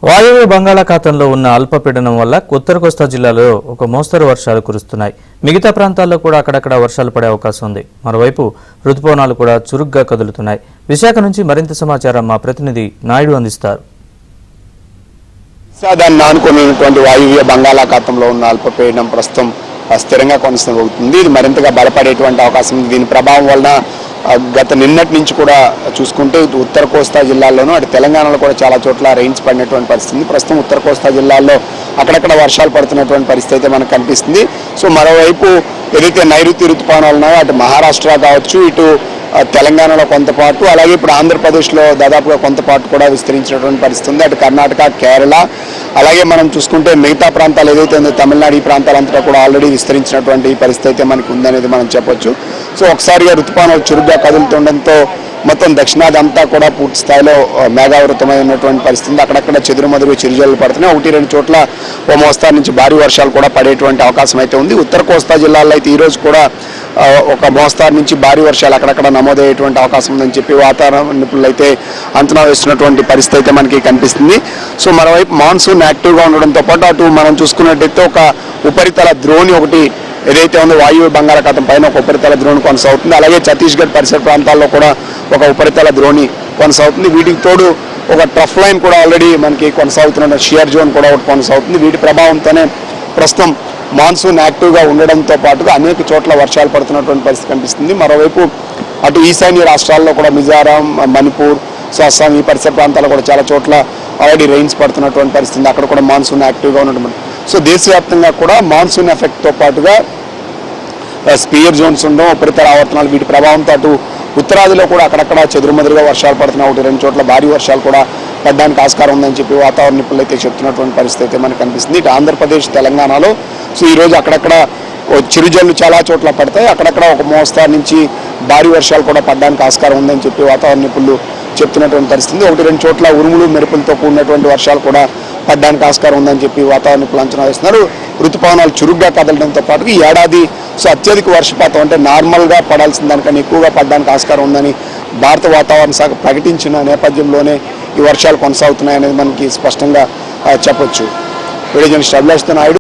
వాయువ్య బంగాళాఖాతంలో ఉన్న అల్పపీడనం వల్ల ఉత్తర కోస్తా జిల్లాలో ఒక మోస్తరు వర్షాలు కురుస్తున్నాయి. మిగతా ప్రాంతాల్లో కూడా అక్కడక్కడ వర్షాలు పడే అవకాశం ఉంది. మరోవైపు రుతుపవనాలు కూడా చురుగ్గా కదులుతున్నాయి. విశాఖ నుంచి మరింత సమాచారం మా ప్రతినిధి నాయుడు అందిస్తారు. దాన్ని ఆనుకున్నటువంటి వాయువ్య బంగాళాఖాతంలో ఉన్న అల్పపీడనం ప్రస్తుతం స్థిరంగా కొనసాగుతుంది. ఇది మరింతగా బలపడేటువంటి అవకాశం ఉంది. దీని ప్రభావం వలన గత నిన్నటి నుంచి కూడా చూసుకుంటే ఉత్తర కోస్తా జిల్లాల్లోనూ అటు తెలంగాణలో కూడా చాలా చోట్ల రెయిన్స్ పడినటువంటి పరిస్థితి. ప్రస్తుతం ఉత్తర కోస్తా జిల్లాల్లో అక్కడక్కడ వర్షాలు పడుతున్నటువంటి పరిస్థితి అయితే మనకు కనిపిస్తుంది. సో మరోవైపు ఏదైతే నైరుతి ఋతుపవనాలు ఉన్నాయో అటు మహారాష్ట్ర కావచ్చు, ఇటు తెలంగాణలో కొంతపాటు, అలాగే ఇప్పుడు ఆంధ్రప్రదేశ్లో దాదాపుగా కొంతపాటు కూడా విస్తరించినటువంటి పరిస్థితి ఉంది. అటు కర్ణాటక, కేరళ, అలాగే మనం చూసుకుంటే మిగతా ప్రాంతాలు ఏదైతే ఉందో తమిళనాడు, ఈ ప్రాంతాలంతా కూడా ఆల్రెడీ విస్తరించినటువంటి పరిస్థితి అయితే మనకు ఉందనేది మనం చెప్పొచ్చు. సో ఒకసారిగా రుతుపవనాలు చురుగ్గా కదులుతుండడంతో మొత్తం దక్షిణాది అంతా కూడా పూర్తి స్థాయిలో మేఘావృతమై ఉన్నటువంటి పరిస్థితి. అక్కడక్కడ చెదురుమదురు చిరుజల్లు పడుతున్నాయి. 1-2 చోట్ల ఓ మోస్తారు నుంచి భారీ వర్షాలు కూడా పడేటువంటి అవకాశం అయితే ఉంది. ఉత్తర కోస్తా జిల్లాల్లో అయితే ఈరోజు కూడా ఒక మోస్తారు నుంచి భారీ వర్షాలు అక్కడక్కడ నమోదయ్యేటువంటి అవకాశం ఉందని చెప్పి వాతావరణ నిపుణులు అయితే అంచనా వేస్తున్నటువంటి పరిస్థితి అయితే మనకి కనిపిస్తుంది. సో మరోవైపు మాన్సూన్ యాక్టివ్గా ఉండడంతో పాటు అటు మనం చూసుకున్నట్టయితే ఒక ఉపరితల ద్రోణి ఒకటి ఏదైతే ఉందో వాయువ్య బంగాళాఖాతం పైన ఒక ఉపరితల ద్రోణి కొనసాగుతుంది. అలాగే ఛత్తీస్గఢ్ పరిసర ప్రాంతాల్లో కూడా ఒక ఉపరితల ద్రోణి కొనసాగుతుంది. వీటికి తోడు ఒక ట్రఫ్ లైన్ కూడా ఆల్రెడీ మనకి కొనసాగుతున్న షియర్ జోన్ కూడా ఒకటి కొనసాగుతుంది. వీటి ప్రభావంతోనే ప్రస్తుతం మాన్సూన్ యాక్టివ్గా ఉండడంతో పాటుగా అనేక చోట్ల వర్షాలు పడుతున్నటువంటి పరిస్థితి కనిపిస్తుంది. మరోవైపు అటు ఈశాన్య రాష్ట్రాల్లో కూడా మిజోరాం, మణిపూర్, సో అస్సాం ఈ పరిసర ప్రాంతాల్లో కూడా చాలా చోట్ల ఆల్రెడీ రెయిన్స్ పడుతున్నటువంటి పరిస్థితి. అక్కడ కూడా మాన్సూన్ యాక్టివ్గా ఉండడం. సో దేశవ్యాప్తంగా కూడా మాన్సూన్ ఎఫెక్ట్తో పాటుగా స్పియర్ జోన్స్ ఉండడం, ఉపరితల ఆవర్తనాలు, వీటి ప్రభావంతో అటు ఉత్తరాదిలో కూడా అక్కడక్కడ చెదురుమదురుగా వర్షాలు పడుతున్నాయి. 1-2 చోట్ల భారీ వర్షాలు కూడా పడడానికి ఆస్కారం ఉందని చెప్పి వాతావరణ నిపుణులు అయితే చెప్తున్నటువంటి పరిస్థితి అయితే మనకు కనిపిస్తుంది. ఇటు ఆంధ్రప్రదేశ్, తెలంగాణలో సో ఈరోజు అక్కడక్కడ చిరుజల్లు చాలా చోట్ల పడతాయి. అక్కడక్కడ ఒక మోస్తారు నుంచి భారీ వర్షాలు కూడా పడడానికి ఆస్కారం ఉందని చెప్పి వాతావరణ నిపుణులు చెప్తున్నటువంటి పరిస్థితి. 1-2 చోట్ల ఉరుములు మెరుపులతో కూడినటువంటి వర్షాలు కూడా పడడానికి ఆస్కారం ఉందని చెప్పి వాతావరణ నిపుణులు అంచనా వేస్తున్నారు. ఋతుపవనాలు చురుగ్గా కదలడంతో పాటు ఈ ఏడాది సో అత్యధిక వర్షపాతం అంటే నార్మల్గా పడాల్సిన దానికన్నా ఎక్కువగా పడడానికి ఆస్కారం ఉందని భారత వాతావరణ శాఖ ప్రకటించిన నేపథ్యంలోనే ఈ వర్షాలు కొనసాగుతున్నాయనేది మనకి స్పష్టంగా చెప్పొచ్చు. వీడియో జర్నలిస్ట్ అభిలాష్తో నాయుడు.